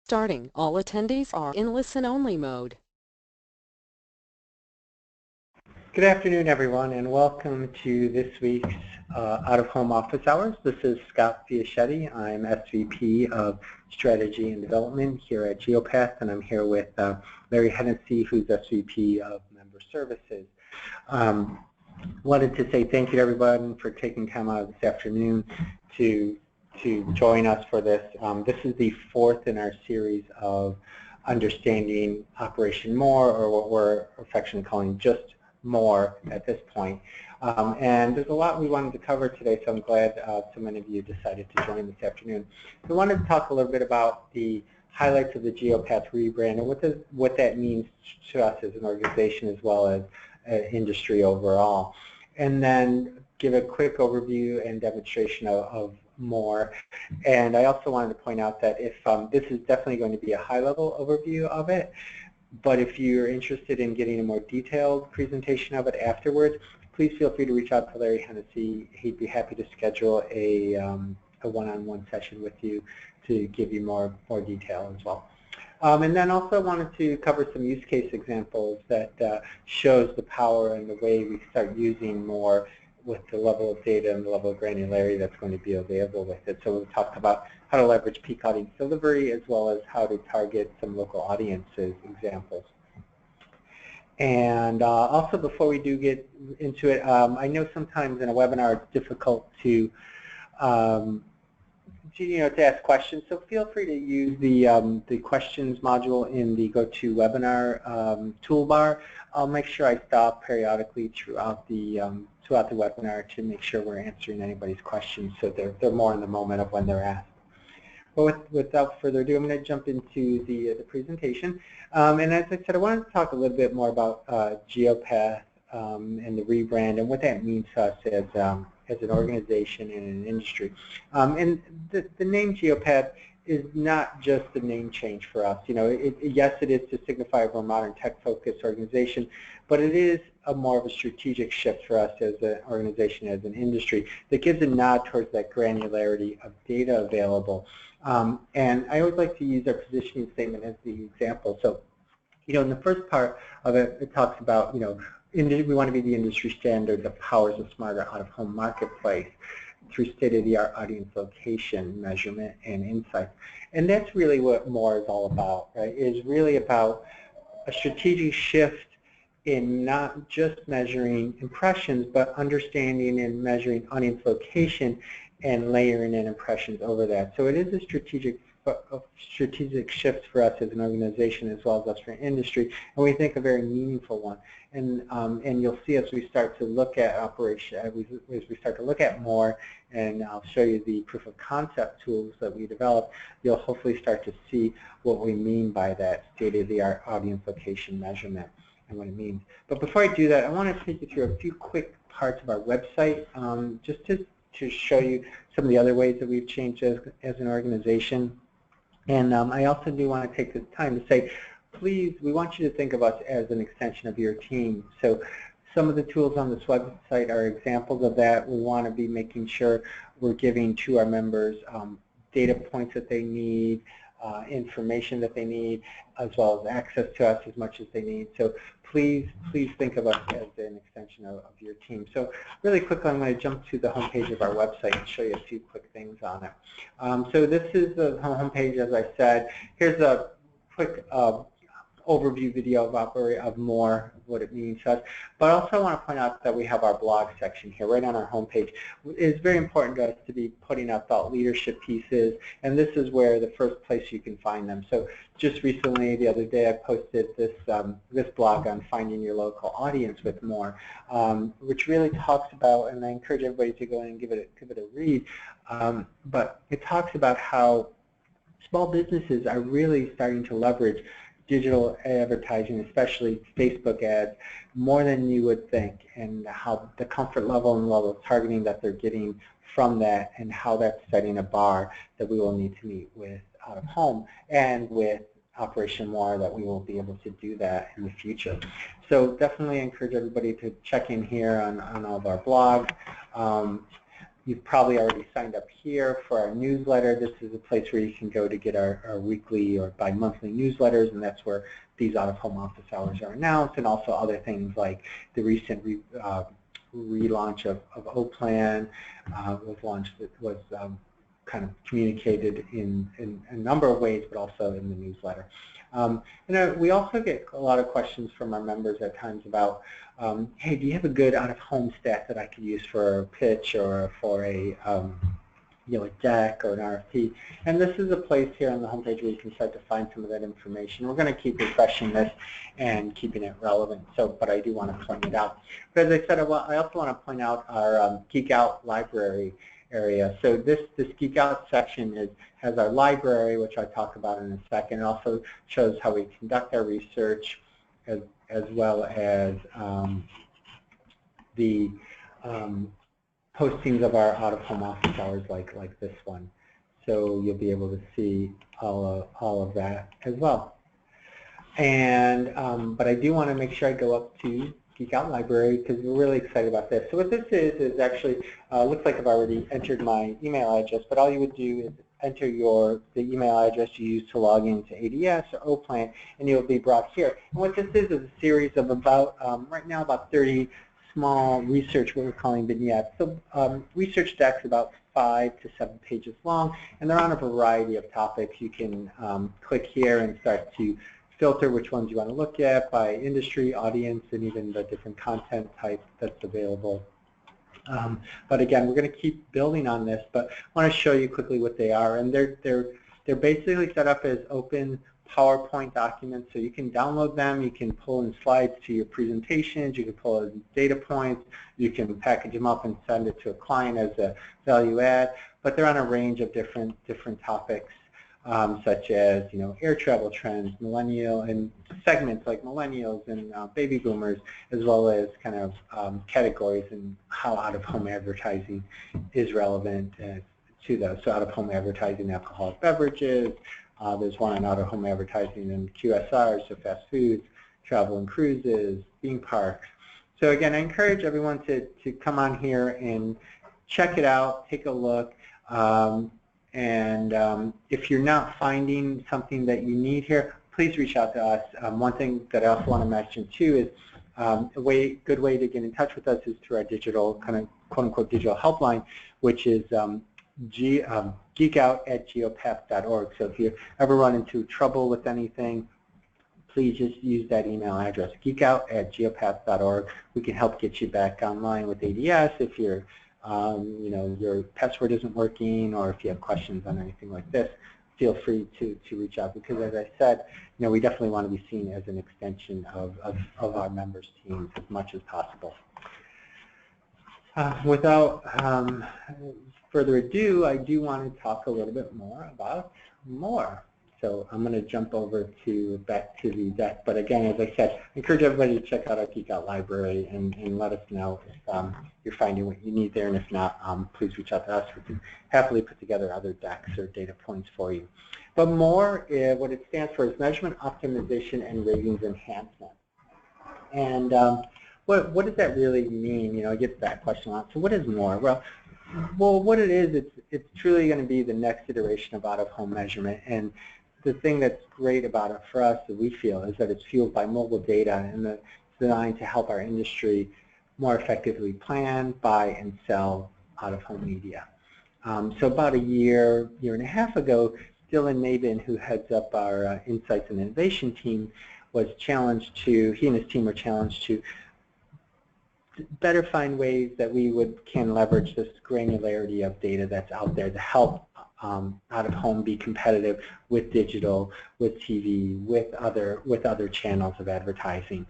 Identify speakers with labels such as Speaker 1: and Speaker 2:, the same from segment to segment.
Speaker 1: Starting. All attendees are in listen-only mode.
Speaker 2: Good afternoon, everyone, and welcome to this week's Out-of-Home Office Hours. This is Scott Fiaschetti. I'm SVP of Strategy and Development here at Geopath, and I'm here with Larry Hennessy, who's SVP of Member Services. Wanted to say thank you to everyone for taking time out this afternoon to join us for this. This is the fourth in our series of understanding Operation More, or what we're affectionately calling just more at this point. And there's a lot we wanted to cover today, so I'm glad so many of you decided to join this afternoon. So we wanted to talk a little bit about the highlights of the Geopath rebrand and what that means to us as an organization as well as industry overall. And then give a quick overview and demonstration of more. And I also wanted to point out that if this is definitely going to be a high-level overview of it, but if you're interested in getting a more detailed presentation of it afterwards, please feel free to reach out to Larry Hennessy. He'd be happy to schedule a one-on-one session with you to give you more detail as well. And then also wanted to cover some use case examples that shows the power and the way we start using more with the level of data and the level of granularity that's going to be available with it. So we've talked about how to leverage peak audience delivery as well as how to target some local audiences examples. And also before we do get into it, I know sometimes in a webinar it's difficult to ask questions, so feel free to use the questions module in the GoToWebinar toolbar. I'll make sure I stop periodically throughout the webinar to make sure we're answering anybody's questions, so they're more in the moment of when they're asked. But without further ado, I'm going to jump into the presentation. And as I said, I wanted to talk a little bit more about Geopath and the rebrand and what that means to us as an organization and an industry. And the name Geopath is not just a name change for us. Yes, it is to signify a more modern tech-focused organization, but it is more of a strategic shift for us as an organization, as an industry, that gives a nod towards that granularity of data available. And I always like to use our positioning statement as the example. So, in the first part of it, it talks about, we want to be the industry standard that powers a smarter out-of-home marketplace through state-of-the-art audience location, measurement, and insights. And that's really what more is all about, right? It is really about a strategic shift in not just measuring impressions, but understanding and measuring audience location and layering in impressions over that. So it is a strategic shift for us as an organization as well as us for industry, and we think a very meaningful one. And you'll see as we start to look at operation, as we start to look at more, and I'll show you the proof of concept tools that we developed, you'll hopefully start to see what we mean by that state-of-the-art audience location measurement and what it means. But before I do that, I want to take you through a few quick parts of our website, just to show you some of the other ways that we've changed as an organization. And I also do want to take this time to say, please, we want you to think of us as an extension of your team. So some of the tools on this website are examples of that. We want to be making sure we're giving to our members data points that they need, information that they need, as well as access to us as much as they need. So please think of us as an extension of your team. So really quickly, I'm going to jump to the homepage of our website and show you a few quick things on it. So this is the homepage, as I said. Here's a quick overview video of more what it means to us. But also I want to point out that we have our blog section here right on our homepage. It's very important to us to be putting out thought leadership pieces, and this is where the first place you can find them. So just recently, the other day, I posted this blog on finding your local audience with more, which really talks about, and I encourage everybody to go in and give it a read, but it talks about how small businesses are really starting to leverage digital advertising, especially Facebook ads, more than you would think, and how the comfort level and level of targeting that they're getting from that, and how that's setting a bar that we will need to meet with out of home, and with Operation More that we will be able to do that in the future. So definitely encourage everybody to check in here on all of our blogs. You've probably already signed up here for our newsletter. This is a place where you can go to get our weekly or bi-monthly newsletters, and that's where these out-of-home office hours are announced, and also other things like the recent relaunch of O-Plan was kind of communicated in a number of ways, but also in the newsletter. We also get a lot of questions from our members at times about, hey, do you have a good out-of-home stat that I could use for a pitch or for a a deck or an RFP? And this is a place here on the homepage where you can start to find some of that information. We're going to keep refreshing this and keeping it relevant, but I do want to point it out. But as I said, I also want to point out our Geek Out library area. So this Geek Out section has our library, which I'll talk about in a second. It also shows how we conduct our research, as well as the postings of our out-of-home office hours like this one. So you'll be able to see all of that as well. And but I do want to make sure I go up to Geek Out Library because we're really excited about this. So what this is actually, looks like I've already entered my email address, but all you would do is enter the email address you use to log into ADS or O-Plan, and you'll be brought here. And what this is a series of about, right now, about 30 small research, what we're calling vignettes. So research decks about 5 to 7 pages long, and they're on a variety of topics. You can click here and start to filter which ones you want to look at by industry, audience, and even the different content type that's available. But again, we're going to keep building on this, but I want to show you quickly what they are. And they're basically set up as open PowerPoint documents, so you can download them, you can pull in slides to your presentations, you can pull in data points, you can package them up and send it to a client as a value add, but they're on a range of different topics. Such as air travel trends, millennial and segments like millennials and baby boomers, as well as kind of categories and how out-of-home advertising is relevant to those. So out-of-home advertising, alcoholic beverages. There's one on out-of-home advertising and QSR, so fast foods, travel and cruises, theme parks. So again, I encourage everyone to come on here and check it out, take a look. And if you're not finding something that you need here, please reach out to us. One thing that I also want to mention too is a good way to get in touch with us is through our digital, kind of quote-unquote digital helpline, which is geekout@geopath.org. So if you ever run into trouble with anything, please just use that email address, geekout@geopath.org. We can help get you back online with ADS if you're your password isn't working, or if you have questions on anything like this, feel free to reach out, because as I said, we definitely want to be seen as an extension of our members' teams as much as possible. Without further ado, I do want to talk a little bit more about more. So I'm going to jump over back to the deck. But again, as I said, I encourage everybody to check out our Geek Out library and let us know if you're finding what you need there. And if not, please reach out to us. We can happily put together other decks or data points for you. But more, what it stands for is measurement optimization and ratings enhancement. And what does that really mean? I get that question a lot. So what is more? Well, what it is, it's truly going to be the next iteration of out-of-home measurement. And the thing that's great about it for us, that we feel, is that it's fueled by mobile data and it's designed to help our industry more effectively plan, buy, and sell out-of-home media. So about a year and a half ago, Dylan Nabin, who heads up our Insights and Innovation team, was challenged to, he and his team were challenged to better find ways that we can leverage this granularity of data that's out there to help out-of-home be competitive with digital, with TV, with other channels of advertising.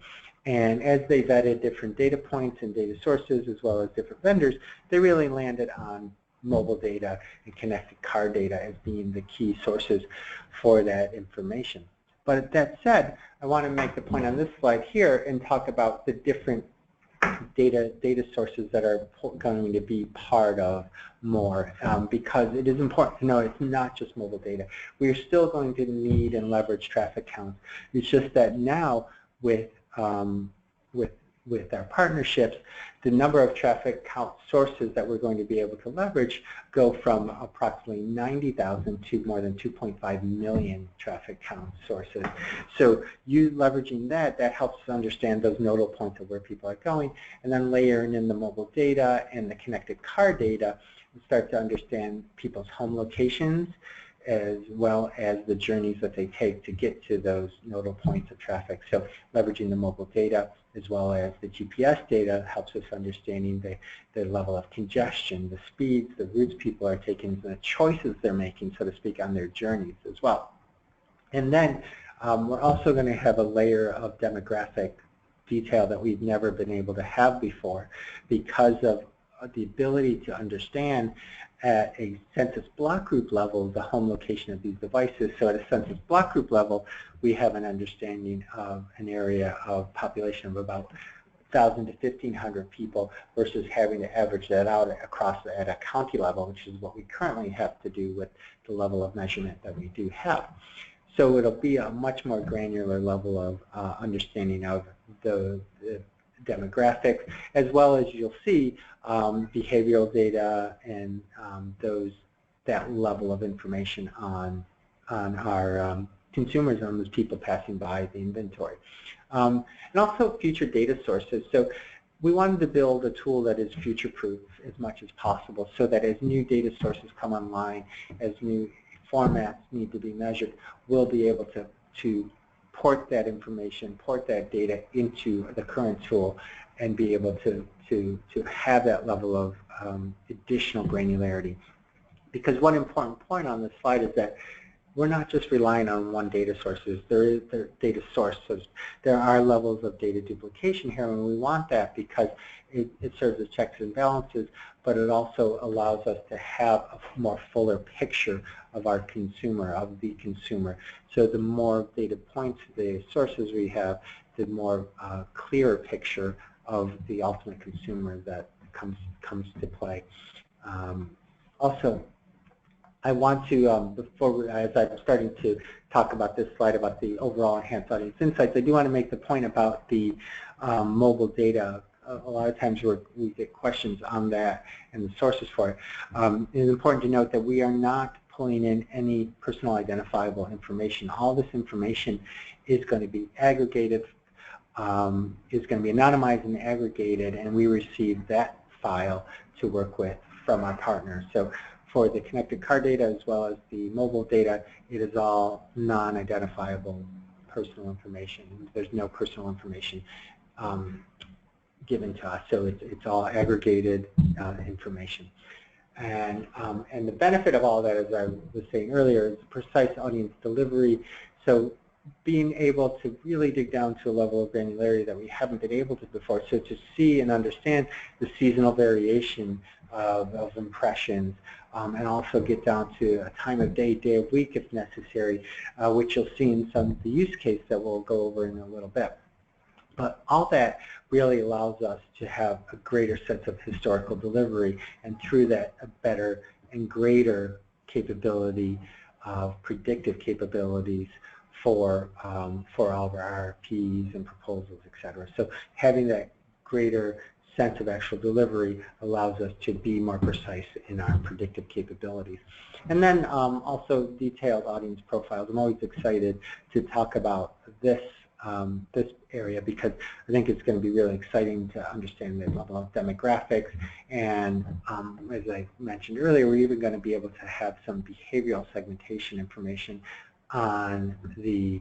Speaker 2: And as they vetted different data points and data sources as well as different vendors, they really landed on mobile data and connected car data as being the key sources for that information. But that said, I want to make the point on this slide here and talk about the different data sources that are going to be part of more, because it is important to know it's not just mobile data. We are still going to need and leverage traffic counts. It's just that now with with our partnerships, the number of traffic count sources that we're going to be able to leverage go from approximately 90,000 to more than 2.5 million traffic count sources. So you leveraging that helps us understand those nodal points of where people are going, and then layering in the mobile data and the connected car data, and start to understand people's home locations, as well as the journeys that they take to get to those nodal points of traffic. So leveraging the mobile data as well as the GPS data helps us understanding the level of congestion, the speeds, the routes people are taking, and the choices they're making, so to speak, on their journeys as well. And then we're also going to have a layer of demographic detail that we've never been able to have before, because of the ability to understand at a census block group level the home location of these devices. So at a census block group level, we have an understanding of an area of population of about 1,000 to 1,500 people versus having to average that out across at a county level, which is what we currently have to do with the level of measurement that we do have. So it'll be a much more granular level of understanding of the demographics, as well as you'll see behavioral data and that level of information on our consumers, on those people passing by the inventory. And also future data sources. So we wanted to build a tool that is future-proof as much as possible, so that as new data sources come online, as new formats need to be measured, we'll be able to port that information, port that data into the current tool, and be able to have that level of additional granularity. Because one important point on this slide is that we're not just relying on one data sources. There are data sources. There are levels of data duplication here, and we want that because it serves as checks and balances, but it also allows us to have a more fuller picture of our consumer, of the consumer. So the more data points, the sources we have, the more clearer picture of the ultimate consumer that comes to play. Also, I want to, as I'm starting to talk about this slide about the overall enhanced audience insights, I do want to make the point about the mobile data. A lot of times we get questions on that and the sources for it. It is important to note that we are not pulling in any personal identifiable information. All this information is going to be aggregated, is going to be anonymized and aggregated, and we receive that file to work with from our partners. So for the connected car data as well as the mobile data, it is all non-identifiable personal information. There's no personal information given to us, so it's all aggregated information. And the benefit of all that, as I was saying earlier, is precise audience delivery. So being able to really dig down to a level of granularity that we haven't been able to before. So to see and understand the seasonal variation of impressions, and also get down to a time of day, day of week if necessary, which you'll see in some of the use case that we'll go over in a little bit. But all that really allows us to have a greater sense of historical delivery, and through that a better and greater capability of predictive capabilities for all of our RFPs and proposals, et cetera. So having that greater sense of actual delivery allows us to be more precise in our predictive capabilities. And then also detailed audience profiles. I'm always excited to talk about this this area because I think it's going to be really exciting to understand the level of demographics, and as I mentioned earlier, we're even going to be able to have some behavioral segmentation information on the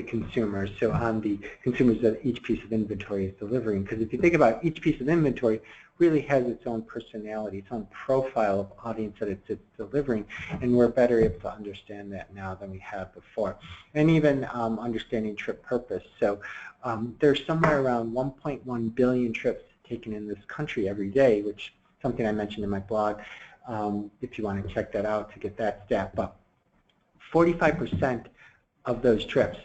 Speaker 2: consumers, so on the consumers that each piece of inventory is delivering. Because if you think about it, each piece of inventory really has its own personality, its own profile of audience that it's delivering, and we're better able to understand that now than we have before. And even understanding trip purpose. So there's somewhere around 1.1 billion trips taken in this country every day, which is something I mentioned in my blog, if you want to check that out to get that stat. But 45% of those trips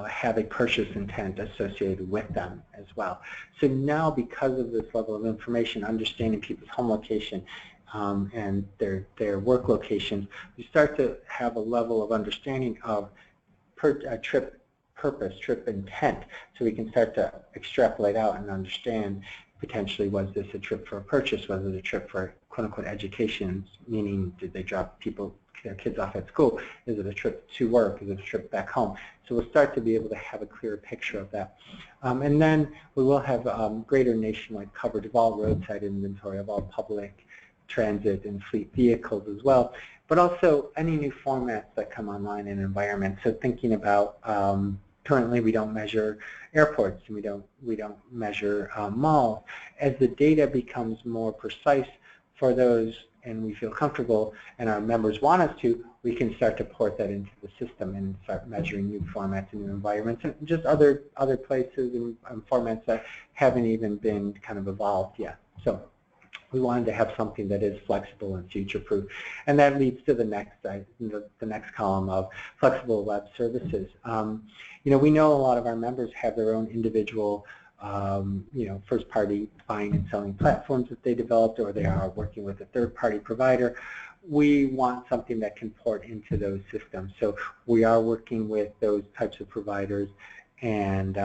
Speaker 2: have a purchase intent associated with them as well. So now, because of this level of information, understanding people's home location and their work locations, we start to have a level of understanding of trip purpose, trip intent, so we can start to extrapolate out and understand potentially, was this a trip for a purchase, was it a trip for quote-unquote education, meaning did they drop their kids off at school, is it a trip to work, is it a trip back home? So we'll start to be able to have a clearer picture of that. And then we will have greater nationwide coverage of all roadside inventory, of all public transit and fleet vehicles as well, but also any new formats that come online in environments. So thinking about currently we don't measure airports and we don't measure malls. As the data becomes more precise for those and we feel comfortable and our members want us to, we can start to port that into the system and start measuring new formats and new environments and just other places and formats that haven't even been kind of evolved yet. So we wanted to have something that is flexible and future-proof, and that leads to the next column of flexible web services. You know, we know a lot of our members have their own individual, you know, first-party buying and selling platforms that they developed, or they are working with a third-party provider. We want something that can port into those systems. So we are working with those types of providers and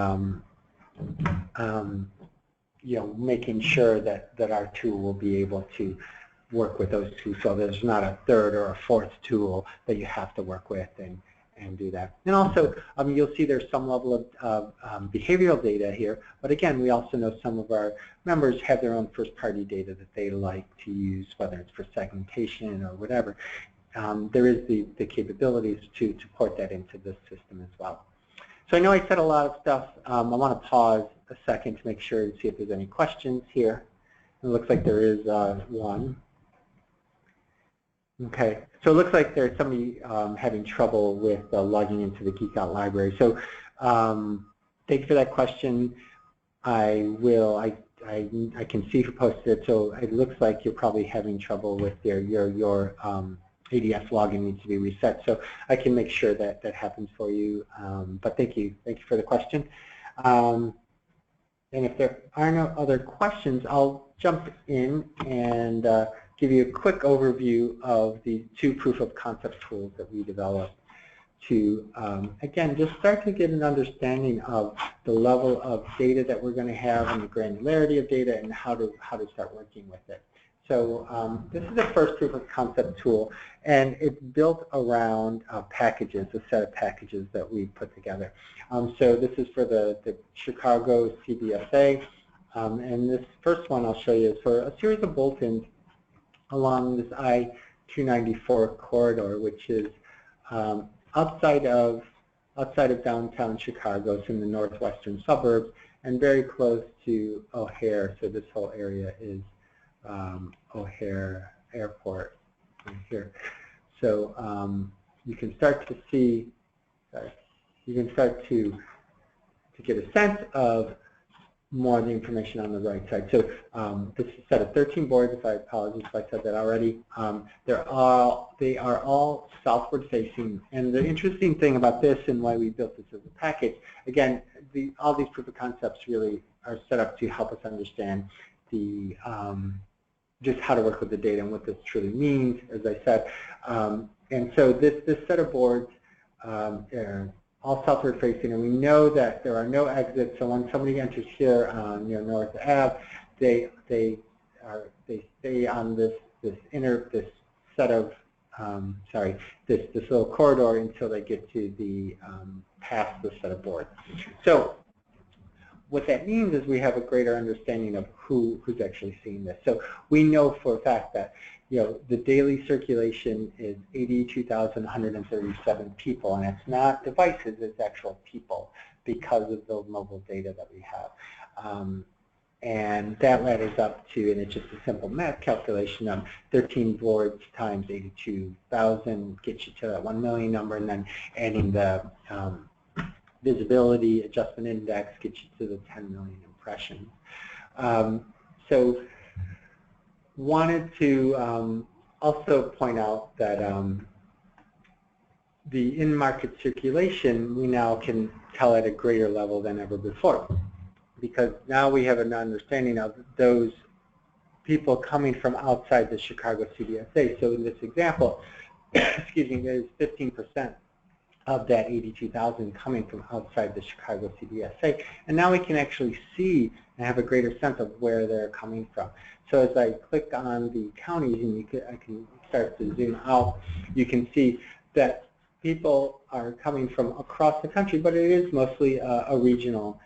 Speaker 2: you know, making sure that our tool will be able to work with those two, so there's not a third or a fourth tool that you have to work with and do that. And also, you'll see there's some level of behavioral data here, but again, we also know some of our members have their own first-party data that they like to use, whether it's for segmentation or whatever. There is the capabilities to port that into this system as well. So I know I said a lot of stuff. I want to pause a second to make sure and see if there's any questions here. It looks like there is one. Okay, so it looks like there's somebody having trouble with logging into the Geek Out library. So thank you for that question. I can see who posted it. So it looks like you're probably having trouble with your ADS login needs to be reset. So I can make sure that that happens for you. But thank you for the question. And if there are no other questions, I'll jump in and give you a quick overview of the two proof of concept tools that we developed to, again, just start to get an understanding of the level of data that we're going to have and the granularity of data and how to start working with it. So this is the first proof of concept tool, and it's built around packages, a set of packages that we put together. So this is for the Chicago CBSA, and this first one I'll show you is for a series of bulletins along this I-294 corridor, which is outside of downtown Chicago. It's in the northwestern suburbs and very close to O'Hare. So this whole area is O'Hare Airport right here. So you can start to see, you can start to get a sense of more of the information on the right side. So this is a set of 13 boards. I apologize if I said that already. They are all southward facing. And the interesting thing about this and why we built this as a package, again, all these proof of concepts really are set up to help us understand the just how to work with the data and what this truly means, as I said. And so this set of boards are all southward facing, and we know that there are no exits. So when somebody enters here on North Ave, they stay on this set of this little corridor until they get to the past the set of boards. So what that means is we have a greater understanding of who's actually seeing this. So we know for a fact that the daily circulation is 82,137 people, and it's not devices, it's actual people because of the mobile data that we have. And that ladders up to, and it's just a simple math calculation of 13 boards times 82,000 gets you to that 1 million number, and then adding the visibility adjustment index gets you to the 10 million impressions. So wanted to also point out that the in-market circulation we now can tell at a greater level than ever before, because now we have an understanding of those people coming from outside the Chicago CBSA. So in this example, excuse me, there's 15% of that 82,000 coming from outside the Chicago CBSA. And now we can actually see and have a greater sense of where they're coming from. So as I click on the counties, and I can start to zoom out, you can see that people are coming from across the country, but it is mostly a regional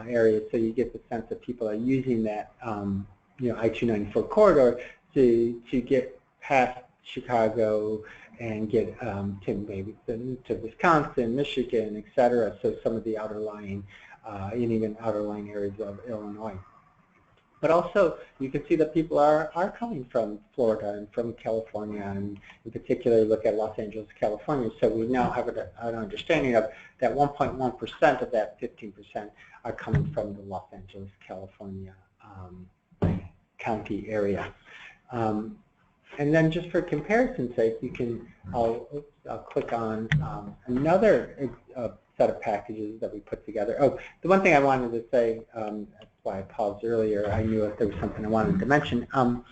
Speaker 2: area. So you get the sense that people are using that I-294 corridor to get past Chicago and get to maybe to Wisconsin, Michigan, et cetera. So some of the outerlying and even outerlying areas of Illinois. But also, you can see that people are coming from Florida and from California, and in particular, look at Los Angeles, California. So we now have an understanding of that 1.1% of that 15% are coming from the Los Angeles, California county area. And then just for comparison's sake, you can, I'll click on another set of packages that we put together. Oh, the one thing I wanted to say, that's why I paused earlier, I knew if there was something I wanted to mention. All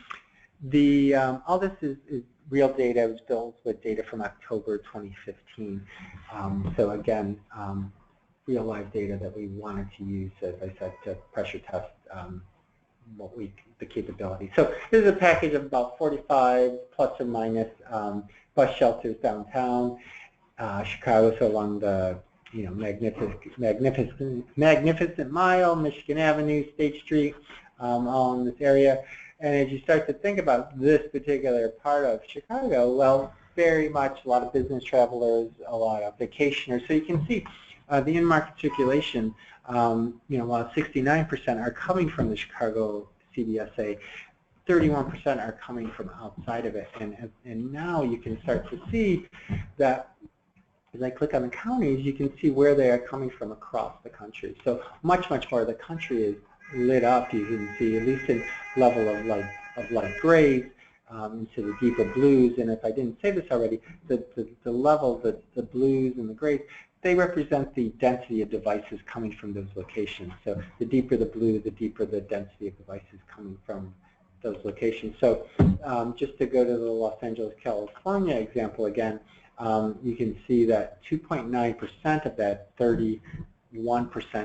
Speaker 2: this is real data. It was built with data from October 2015. So again, real live data that we wanted to use, as I said, to pressure test the capability. So this is a package of about 45 plus or minus bus shelters downtown Chicago, so along the magnificent Mile, Michigan Avenue, State Street, all in this area. And as you start to think about this particular part of Chicago, well, very much a lot of business travelers, a lot of vacationers. So you can see the in-market circulation, while 69% are coming from the Chicago CBSA, 31% are coming from outside of it. And now you can start to see that as I click on the counties, you can see where they are coming from across the country. So much more of the country is lit up. You can see, at least in level of light grays, into the deeper blues. And if I didn't say this already, the level, the blues and the grays, they represent the density of devices coming from those locations. So the deeper the blue, the deeper the density of devices coming from those locations. So just to go to the Los Angeles, California example again, you can see that 2.9% of that 31%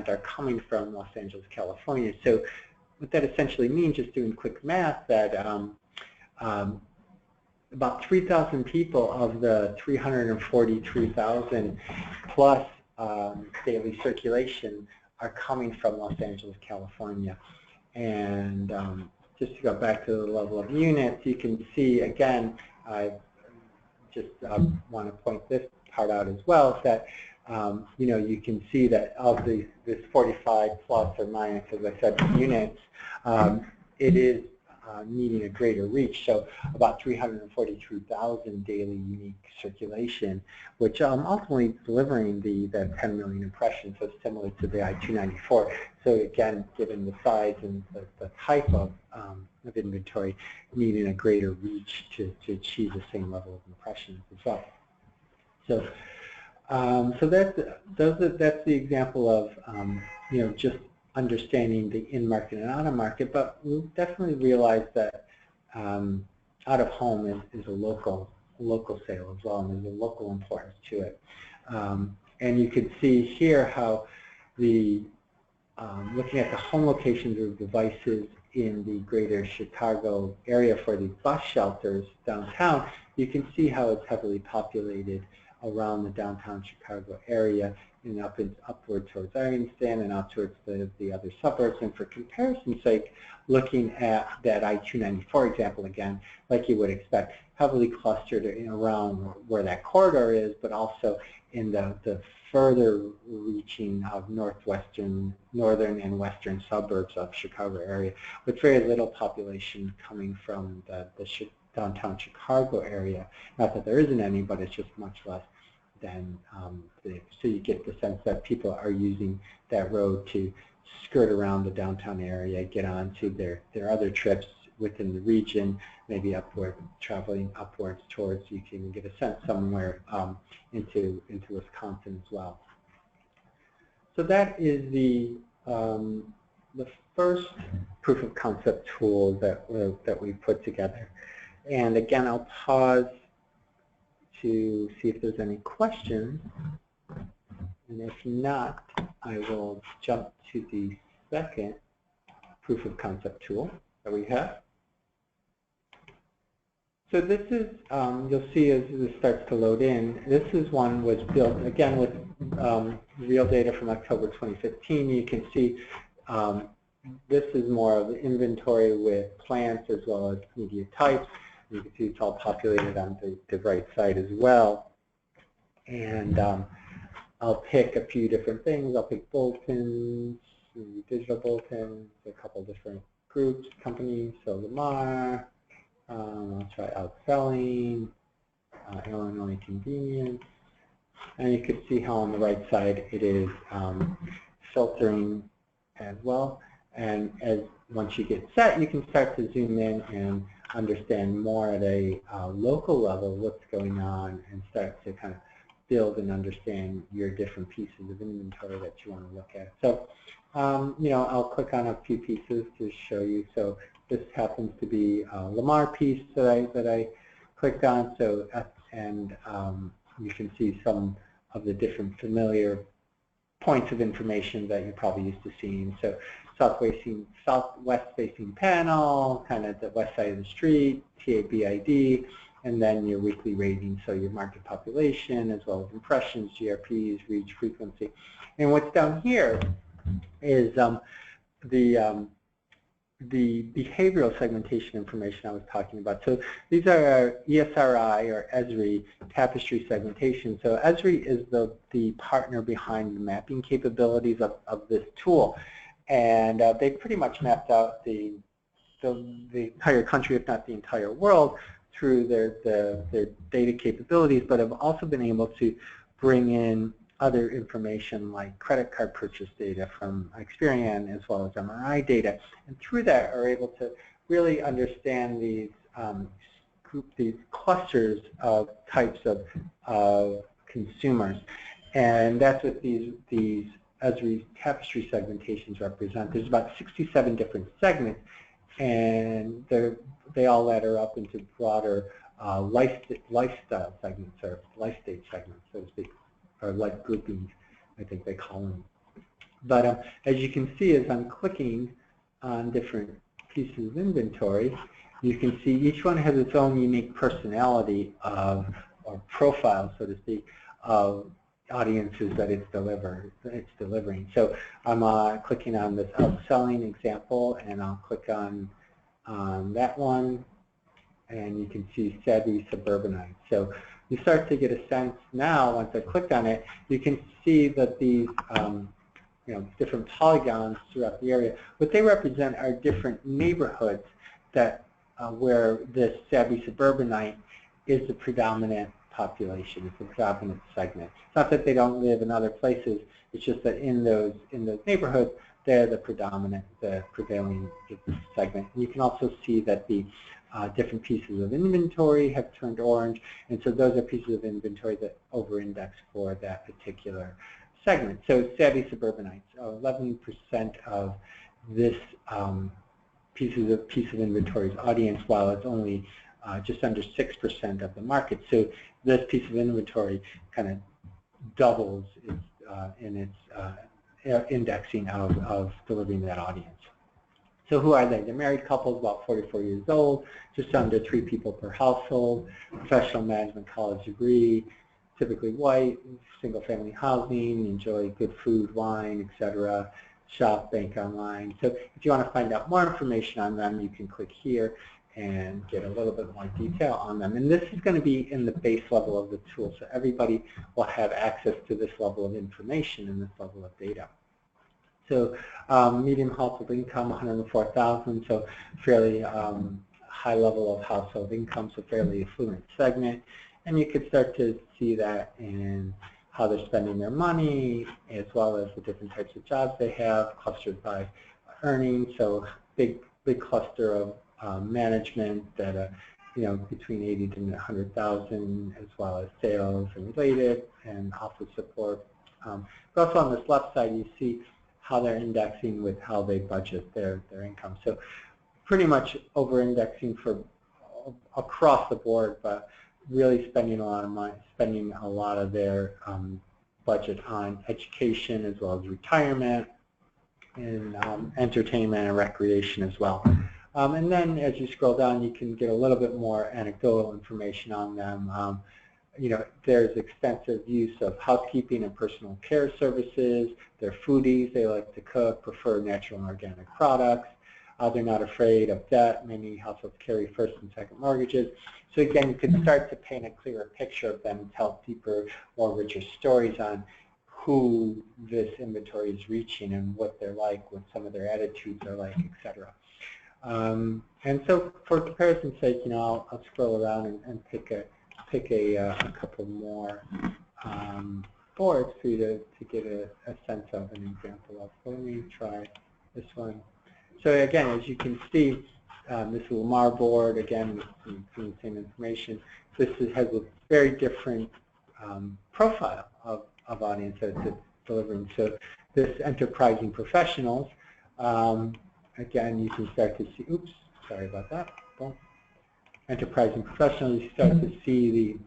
Speaker 2: are coming from Los Angeles, California. So what that essentially means, just doing quick math, that about 3,000 people of the 343,000 plus daily circulation are coming from Los Angeles, California. And just to go back to the level of units, you can see again, I just want to point this part out as well, that you can see that of this 45 plus or minus, as I said, units, it is needing a greater reach. So about 343,000 daily unique circulation, which ultimately delivering the 10 million impressions, so similar to the I-294. So again, given the size and the type of inventory, needing a greater reach to achieve the same level of impressions as well. So so that's the example of just understanding the in-market and out-of-market, but we definitely realize that out-of-home is a local sale as well, and there's a local importance to it. And you can see here how the looking at the home locations of devices in the greater Chicago area for the bus shelters downtown, you can see how it's heavily populated around the downtown Chicago area and upward towards Arlington and out towards the other suburbs. And for comparison's sake, looking at that I-294 example again, like you would expect, heavily clustered around where that corridor is, but also in the further reaching of northern and western suburbs of Chicago area, with very little population coming from the downtown Chicago area. Not that there isn't any, but it's just much less than so you get the sense that people are using that road to skirt around the downtown area, get on to their other trips within the region, maybe traveling upwards towards, you can get a sense somewhere into Wisconsin as well. So that is the first proof of concept tool that we put together. And again, I'll pause to see if there's any questions. And if not, I will jump to the second proof of concept tool that we have. So this is, you'll see as this starts to load in, this is one was built, again, with real data from October 2015. You can see this is more of the inventory with plants as well as media types. You can see it's all populated on the right side as well. And I'll pick a few different things. I'll pick bulletins, digital bulletins, a couple different groups, companies, so Lamar. I'll try outselling, Illinois Convenience. And you can see how on the right side it is filtering as well. And once you get set, you can start to zoom in and understand more at a local level what's going on and start to kind of build and understand your different pieces of inventory that you want to look at. So, you know, I'll click on a few pieces to show you. So this happens to be a Lamar piece that I clicked on. So, and you can see some of the different familiar points of information that you're probably used to seeing. So southwest-facing panel, kind of the west side of the street, TABID, and then your weekly rating, so your market population, as well as impressions, GRPs, reach, frequency. And what's down here is the behavioral segmentation information I was talking about. So these are our ESRI or Esri tapestry segmentation. So Esri is the partner behind the mapping capabilities of this tool. And they pretty much mapped out the entire country, if not the entire world, through their data capabilities, but have also been able to bring in other information like credit card purchase data from Experian as well as MRI data, and through that are able to really understand these these clusters of types of consumers, and that's what these Esri tapestry segmentations represent. There's about 67 different segments, and they all ladder up into broader lifestyle segments or life stage segments, so to speak, or life groupings, I think they call them. But as you can see, as I'm clicking on different pieces of inventory, you can see each one has its own unique personality or profile, so to speak, of audiences that it's delivering. So I'm clicking on this outselling example, and I'll click on that one, and you can see savvy suburbanites. So you start to get a sense now, once I clicked on it, you can see that these different polygons throughout the area, what they represent are different neighborhoods that where this savvy suburbanite is the predominant population, it's the predominant segment. It's not that they don't live in other places, it's just that in those neighborhoods, they're the prevailing segment. You can also see that the different pieces of inventory have turned orange, and so those are pieces of inventory that over-index for that particular segment. So savvy suburbanites, 11% of this piece of inventory's audience, while it's only just under 6% of the market. So this piece of inventory kind of doubles in its indexing of delivering that audience. So who are they? They're married couples, about 44 years old, just under 3 people per household, professional management college degree, typically white, single-family housing, enjoy good food, wine, etc., shop, bank online. So if you want to find out more information on them, you can click here and get a little bit more detail on them. And this is going to be in the base level of the tool, so everybody will have access to this level of information and this level of data. So median household income, 104,000, so fairly high level of household income, so fairly affluent segment. And you could start to see that in how they're spending their money, as well as the different types of jobs they have, clustered by earnings. So big cluster of management that between 80 to 100,000, as well as sales and related, and office support. But also on this left side, you see how they're indexing with how they budget their income. So pretty much over-indexing for across the board, but really spending a lot of money, spending a lot of their budget on education as well as retirement and entertainment and recreation as well. And then as you scroll down, you can get a little bit more anecdotal information on them. You know, there's extensive use of housekeeping and personal care services. They're foodies. They like to cook, prefer natural and organic products. They're not afraid of debt. Many households carry first and second mortgages. So again, you can start to paint a clearer picture of them and tell deeper, more richer stories on who this inventory is reaching and what they're like, what some of their attitudes are like, etc. And so for comparison's sake, you know, I'll scroll around and pick a couple more boards for you to get a sense of an example of. So let me try this one. So again, as you can see, this Lamar board, again, the same information. This has a very different profile of audience that it's delivering. So this enterprising professionals, again, you can start to see, oops, sorry about that. Boom. Enterprising professionals, you start to see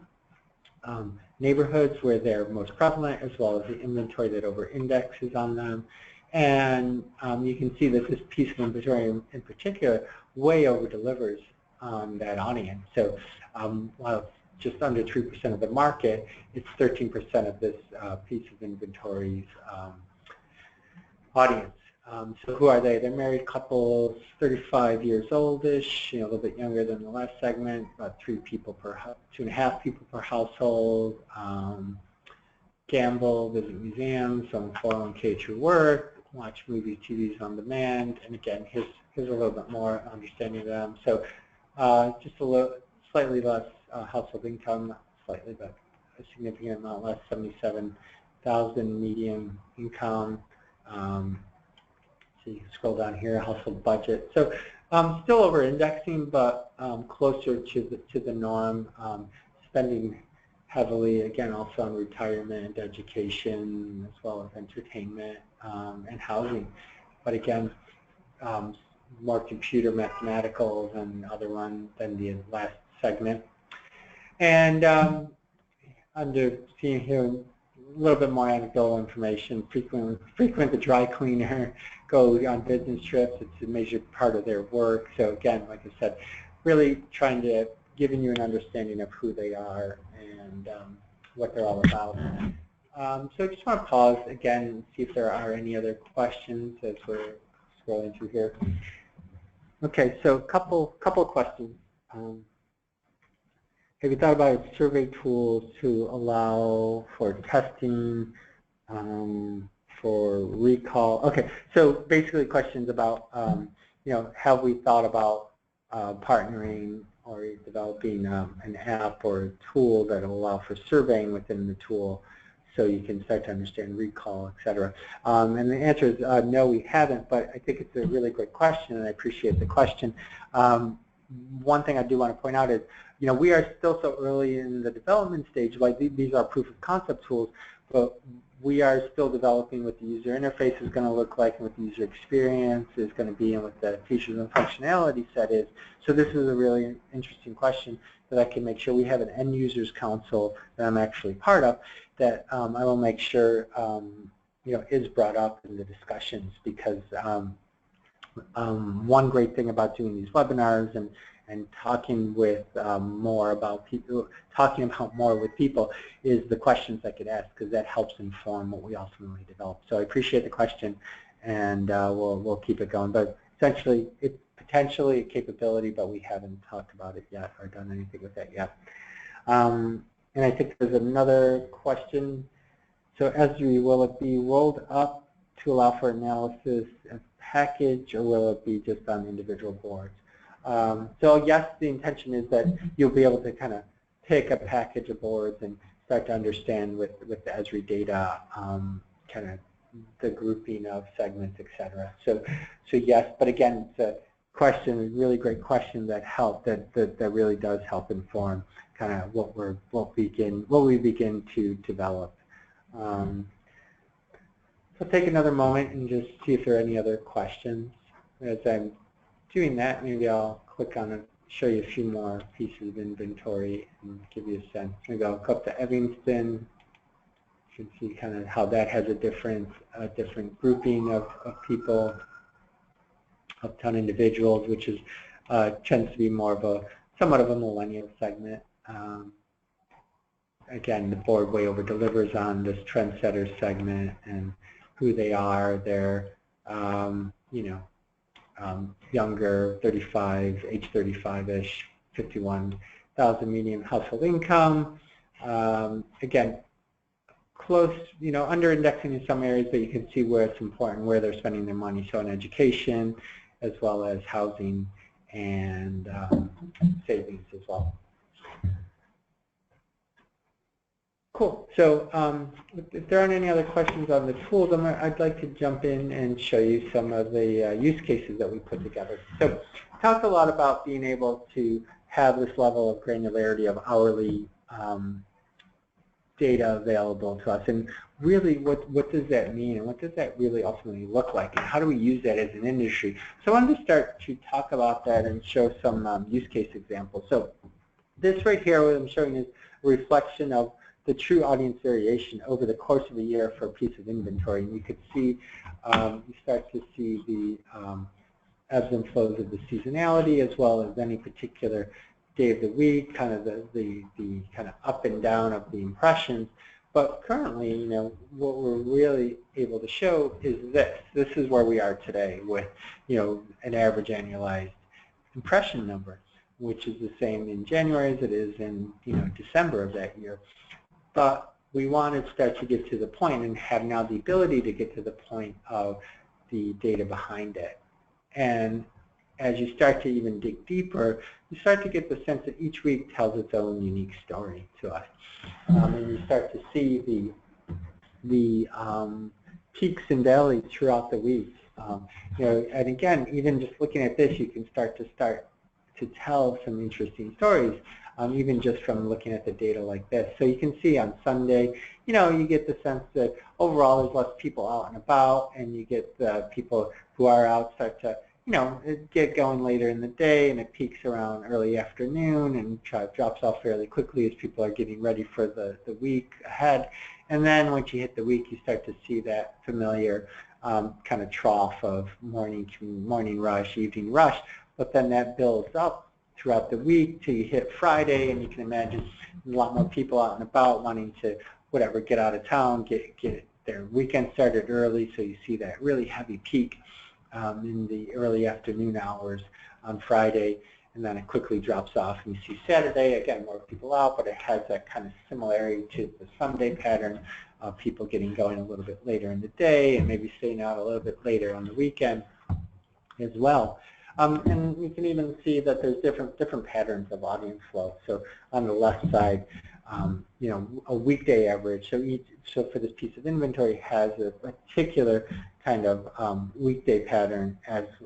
Speaker 2: the neighborhoods where they're most prevalent, as well as the inventory that over-indexes on them. And you can see that this piece of inventory in particular way over-delivers on that audience. So while it's just under 3% of the market, it's 13% of this piece of inventory's audience. So who are they? They're married couples, 35 years oldish, you know, a little bit younger than the last segment, about 2.5 people per household. Gamble, visit museums, some 401k through work, watch movies, TVs on demand, and again, here's a little bit more understanding of them. So just a little, slightly less household income, not slightly, but a significant amount less, 77,000 median income. So you can scroll down here, household budget. So still over-indexing, but closer to the norm. Spending heavily, again, also on retirement, education, as well as entertainment and housing. But again, more computer mathematical than the last segment. And under seeing here a little bit more anecdotal information, frequent the dry cleaner, go on business trips. It's a major part of their work. So again, like I said, really trying to giving you an understanding of who they are and what they're all about. So I just want to pause again and see if there are any other questions as we're scrolling through here. Okay, so a couple questions. Have you thought about survey tools to allow for testing, for recall? Okay, so basically questions about, you know, have we thought about partnering or developing an app or a tool that will allow for surveying within the tool so you can start to understand recall, et cetera. And the answer is no, we haven't, but I think it's a really great question, and I appreciate the question. One thing I do want to point out is, you know, we are still so early in the development stage. Like these are proof of concept tools, but we are still developing what the user interface is going to look like and what the user experience is going to be and what the features and functionality set is. So this is a really interesting question that I can make sure we have an end users council that I'm actually part of that I will make sure you know, is brought up in the discussions, because one great thing about doing these webinars and talking with more about people, with people is the questions I could ask, because that helps inform what we ultimately develop. So I appreciate the question, and we'll keep it going. But essentially, it's potentially a capability, but we haven't talked about it yet or done anything with that yet. And I think there's another question. So Esri, will it be rolled up to allow for analysis as package, or will it be just on individual boards? So yes, the intention is that you'll be able to kind of pick a package of boards and start to understand with the Esri data kind of the grouping of segments, etc. So yes, but again, it's a question, a really great question that really does help inform kind of what we begin to develop. So take another moment and just see if there are any other questions. As I'm doing that, maybe I'll click on it, show you a few more pieces of inventory and give you a sense. Maybe I'll go up to Evanston. can see kind of how that has a different grouping of people, uptown individuals, which is tends to be more of somewhat of a millennial segment. Again, the board way over delivers on this trendsetter segment and who they are. They're younger, 35, age 35-ish, 51,000 median household income. Again, close, under indexing in some areas, but you can see where it's important, where they're spending their money. So in education, as well as housing and savings as well. Cool. So if there aren't any other questions on the tools, I'd like to jump in and show you some of the use cases that we put together. So talked a lot about being able to have this level of granularity of hourly data available to us, and really what does that mean, and what does that really ultimately look like, and how do we use that as an industry? So I wanted to start to talk about that and show some use case examples. So this right here, what I'm showing is a reflection of the true audience variation over the course of a year for a piece of inventory. And you could see, you start to see the ebbs and flows of the seasonality, as well as any particular day of the week, kind of the kind of up and down of the impressions. But currently, what we're really able to show is this. This is where we are today with, an average annualized impression number, which is the same in January as it is in, December of that year. But we want to start to get to the point and have now the ability to get to the point of the data behind it. And as you start to even dig deeper, you start to get the sense that each week tells its own unique story to us. And you start to see the peaks and valleys throughout the week. And again, even just looking at this, you can start to tell some interesting stories. Even just from looking at the data like this. So you can see on Sunday, you get the sense that overall there's less people out and about, and you get the people who are out start to, get going later in the day, and it peaks around early afternoon and drops off fairly quickly as people are getting ready for the week ahead. And then once you hit the week, you start to see that familiar kind of trough of morning rush, evening rush, but then that builds up throughout the week till you hit Friday, and you can imagine a lot more people out and about wanting to, get out of town, get their weekend started early, so you see that really heavy peak in the early afternoon hours on Friday, and then it quickly drops off, and you see Saturday, again, more people out, but it has that kind of similarity to the Sunday pattern of people getting going a little bit later in the day and maybe staying out a little bit later on the weekend as well. And you can even see that there's different patterns of audience flow. So on the left side, a weekday average. So for this piece of inventory has a particular kind of weekday pattern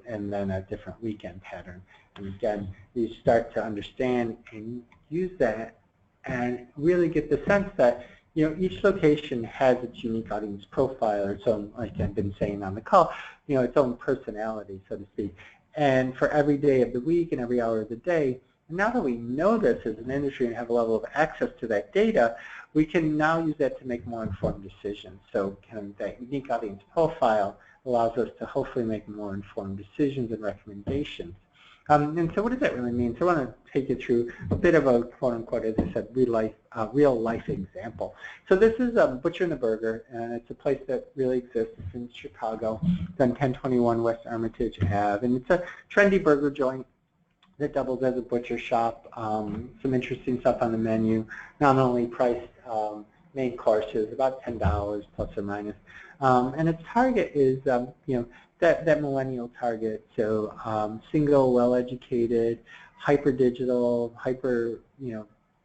Speaker 2: and then a different weekend pattern. And again, you start to understand and use that and really get the sense that each location has its unique audience profile, or its own, like I've been saying on the call, its own personality, so to speak. And for every day of the week and every hour of the day, and now that we know this as an industry and have a level of access to that data, we can now use that to make more informed decisions. So kind of that unique audience profile allows us to hopefully make more informed decisions and recommendations. And so what does that really mean? So I want to take you through a bit of a quote-unquote, as I said, real-life example. So this is Butcher and the Burger, and it's a place that really exists in Chicago. It's on 1021 West Armitage Ave, and it's a trendy burger joint that doubles as a butcher shop. Some interesting stuff on the menu, nominally priced main courses, about $10 plus or minus. And its target is, that millennial target, so single, well-educated, hyper-digital,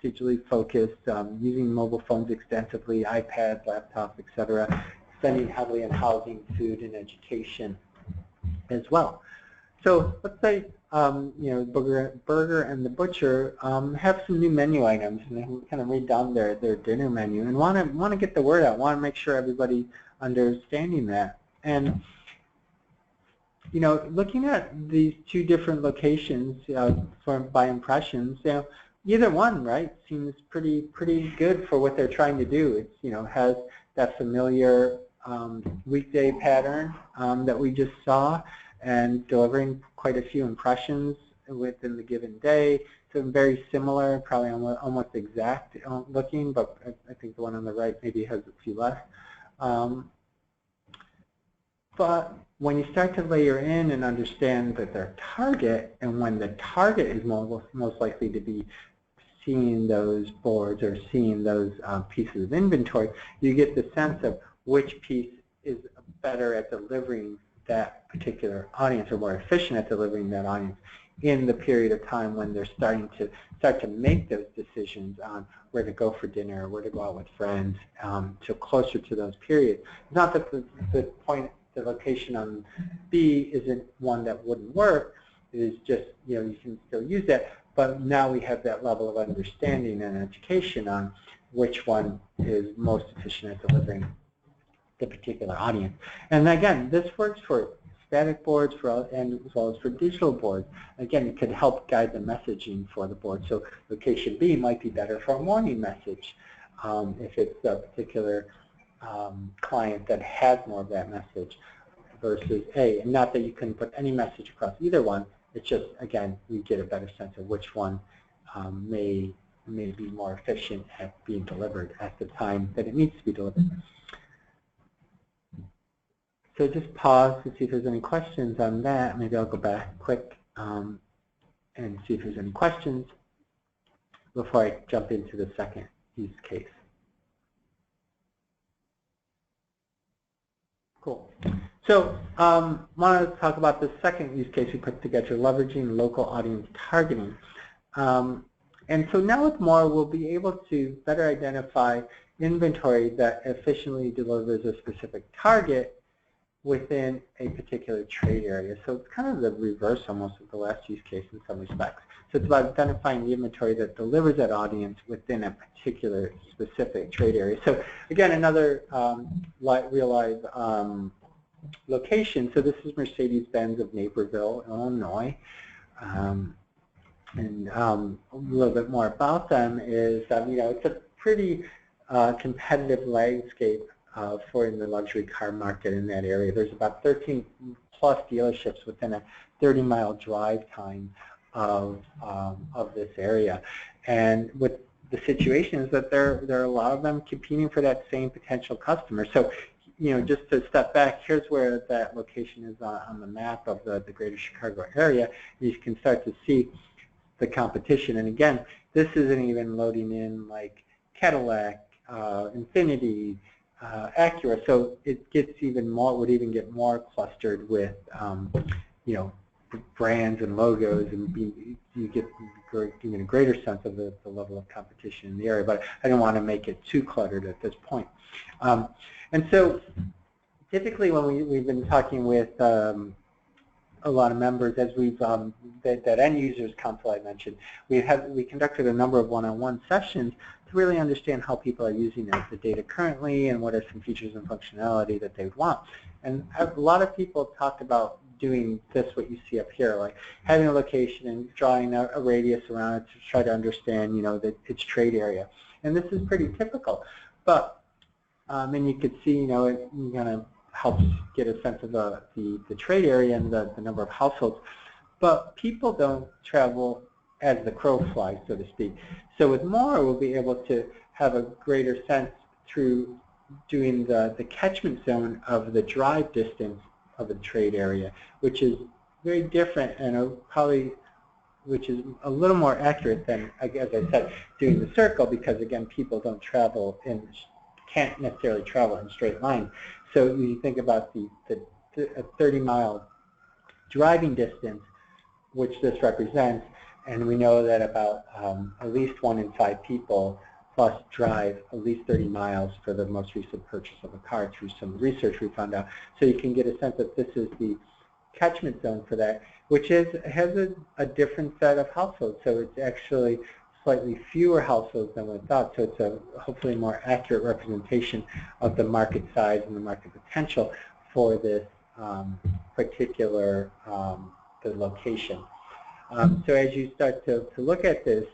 Speaker 2: digitally focused, using mobile phones extensively, iPads, laptops, etc., spending heavily on housing, food, and education as well. So let's say, Burger and the Butcher have some new menu items, and they kind of redone their dinner menu, and want to get the word out, want to make sure everybody understanding that. And looking at these two different locations by impressions, either one, right, seems pretty good for what they're trying to do. It's has that familiar weekday pattern that we just saw, and delivering quite a few impressions within the given day. So very similar, probably almost exact looking, but I think the one on the right maybe has a few less. But when you start to layer in and understand that their target, and when the target is most likely to be seeing those boards or seeing those pieces of inventory, you get the sense of which piece is better at delivering that particular audience, or more efficient at delivering that audience in the period of time when they're starting to make those decisions on where to go for dinner, where to go out with friends, so closer to those periods. Not that the location on B isn't one that wouldn't work. It is just, you can still use that, but now we have that level of understanding and education on which one is most efficient at delivering the particular audience. And again, this works for static boards and as well as for digital boards. Again, it could help guide the messaging for the board. So location B might be better for a morning message if it's a particular client that has more of that message versus A. And not that you can put any message across either one. It's just, again, we get a better sense of which one may be more efficient at being delivered at the time that it needs to be delivered. So just pause to see if there's any questions on that. Maybe I'll go back quick and see if there's any questions before I jump into the second use case. Cool. So wanted to talk about the second use case we put together, leveraging local audience targeting. And so now with More, we'll be able to better identify inventory that efficiently delivers a specific target within a particular trade area. So it's kind of the reverse almost of the last use case in some respects. So it's about identifying the inventory that delivers that audience within a particular specific trade area. So again, another real live location. So this is Mercedes-Benz of Naperville, Illinois. And a little bit more about them is, it's a pretty competitive landscape for in the luxury car market in that area. There's about 13 plus dealerships within a 30-mile drive time of this area. And with the situation is that there are a lot of them competing for that same potential customer. So, just to step back, here's where that location is on the map of the greater Chicago area. You can start to see the competition. And again, this isn't even loading in like Cadillac, Infiniti, Acura, so it gets even more, would even get more clustered with, brands and logos, and you get even a greater sense of the level of competition in the area. But I don't want to make it too cluttered at this point. And so, typically, when we've been talking with a lot of members, as we've that end users council I mentioned, we conducted a number of one-on-one sessions to really understand how people are using the data currently and what are some features and functionality that they would want. And a lot of people talked about doing this, what you see up here, like having a location and drawing a radius around it to try to understand, its trade area. And this is pretty typical, but and you could see, it kind of helps get a sense of the trade area and the number of households. But people don't travel as the crow flies, so to speak. So with More, we'll be able to have a greater sense through doing the catchment zone of the drive distance of a trade area, which is very different and which is a little more accurate than, as I said, doing the circle, because again, people don't travel can't necessarily travel in straight lines. So you think about a 30-mile driving distance, which this represents, and we know that about at least 1 in 5 people plus drive at least 30 miles for the most recent purchase of a car through some research we found out. So you can get a sense that this is the catchment zone for that, which has a different set of households. So it's actually slightly fewer households than we thought. So it's a hopefully more accurate representation of the market size and the market potential for this particular the location. So as you start to look at this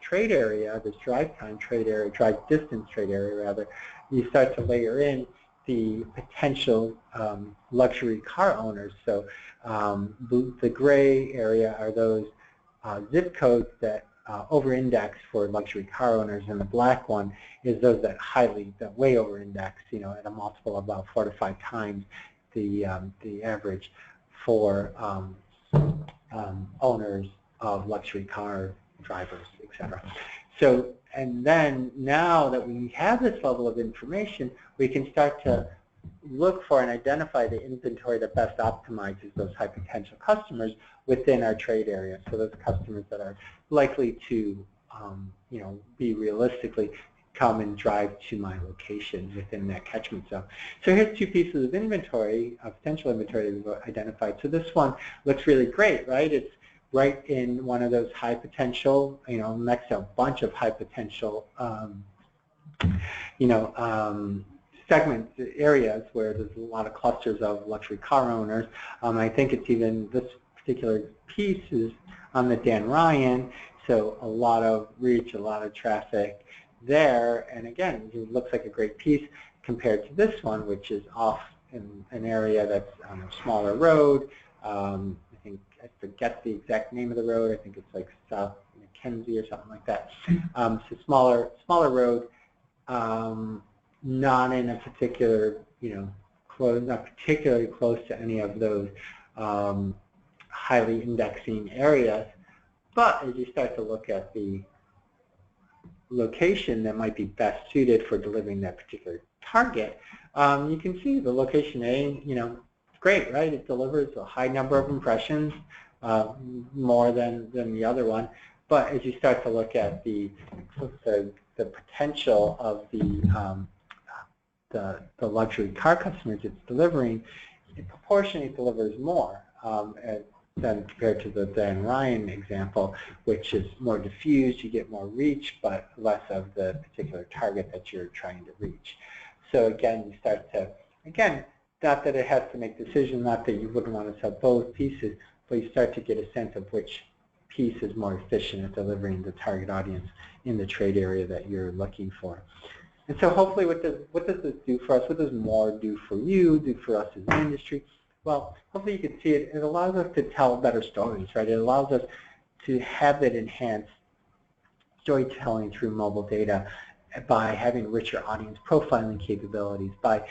Speaker 2: trade area, this drive time trade area, drive distance trade area rather, you start to layer in the potential luxury car owners. So the gray area are those zip codes that over-index for luxury car owners, and the black one is those that way over-index, at a multiple of about 4 to 5 times the average for owners of luxury car drivers, etc. So, and then now that we have this level of information, we can start to look for and identify the inventory that best optimizes those high potential customers within our trade area. So those customers that are likely to, be realistically come and drive to my location within that catchment zone. So here's 2 pieces of inventory, potential inventory that we've identified. So this one looks really great, right? It's right in one of those high potential, next to a bunch of high potential, segments, areas where there's a lot of clusters of luxury car owners. I think it's even, this particular piece is on the Dan Ryan, so a lot of reach, a lot of traffic there, and again, it looks like a great piece compared to this one, which is off in an area that's on a smaller road. I forget the exact name of the road. I think it's like South Mackenzie or something like that. So smaller road, not in a particular, not particularly close to any of those highly indexing areas. But as you start to look at the location that might be best suited for delivering that particular target, you can see the location A, great, right? It delivers a high number of impressions, more than the other one. But as you start to look at the potential of the luxury car customers it's delivering, it proportionally delivers more than compared to the Dan Ryan example, which is more diffused. You get more reach, but less of the particular target that you're trying to reach. So again, you start to, not that it has to make decisions, not that you wouldn't want to sell both pieces, but you start to get a sense of which piece is more efficient at delivering the target audience in the trade area that you're looking for. And so hopefully what does this do for us? What does more do for you, do for us as an industry? Well, hopefully you can see it. It allows us to tell better stories, right? It allows us to have that enhanced storytelling through mobile data by having richer audience profiling capabilities, by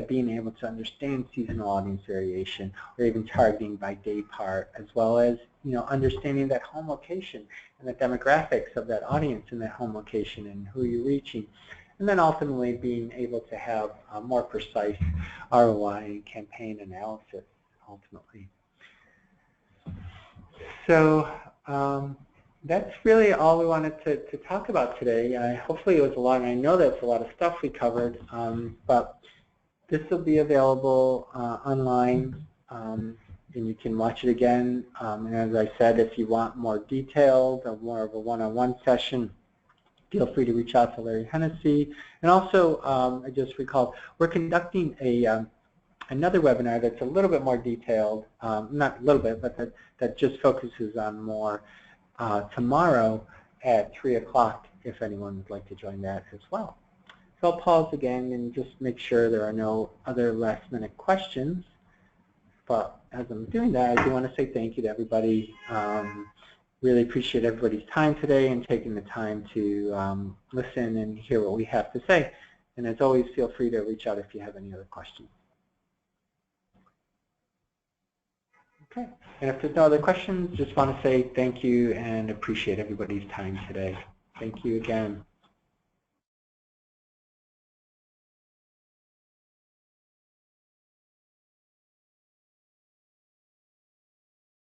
Speaker 2: being able to understand seasonal audience variation, or even targeting by day part, as well as understanding that home location and the demographics of that audience in that home location and who you're reaching, and then ultimately being able to have a more precise ROI and campaign analysis ultimately. So that's really all we wanted to talk about today. Hopefully it was a lot, and I know that's a lot of stuff we covered, but this will be available online, and you can watch it again. And as I said, if you want more detailed or more of a one-on-one session, feel free to reach out to Larry Hennessy. And also, I just recalled, we're conducting another webinar that's a little bit more detailed, not a little bit, but that just focuses on more tomorrow at 3 o'clock if anyone would like to join that as well. So I'll pause again and just make sure there are no other last-minute questions. But as I'm doing that, I do want to say thank you to everybody. Really appreciate everybody's time today and taking the time to listen and hear what we have to say. And as always, feel free to reach out if you have any other questions. Okay, and if there's no other questions, just want to say thank you and appreciate everybody's time today. Thank you again.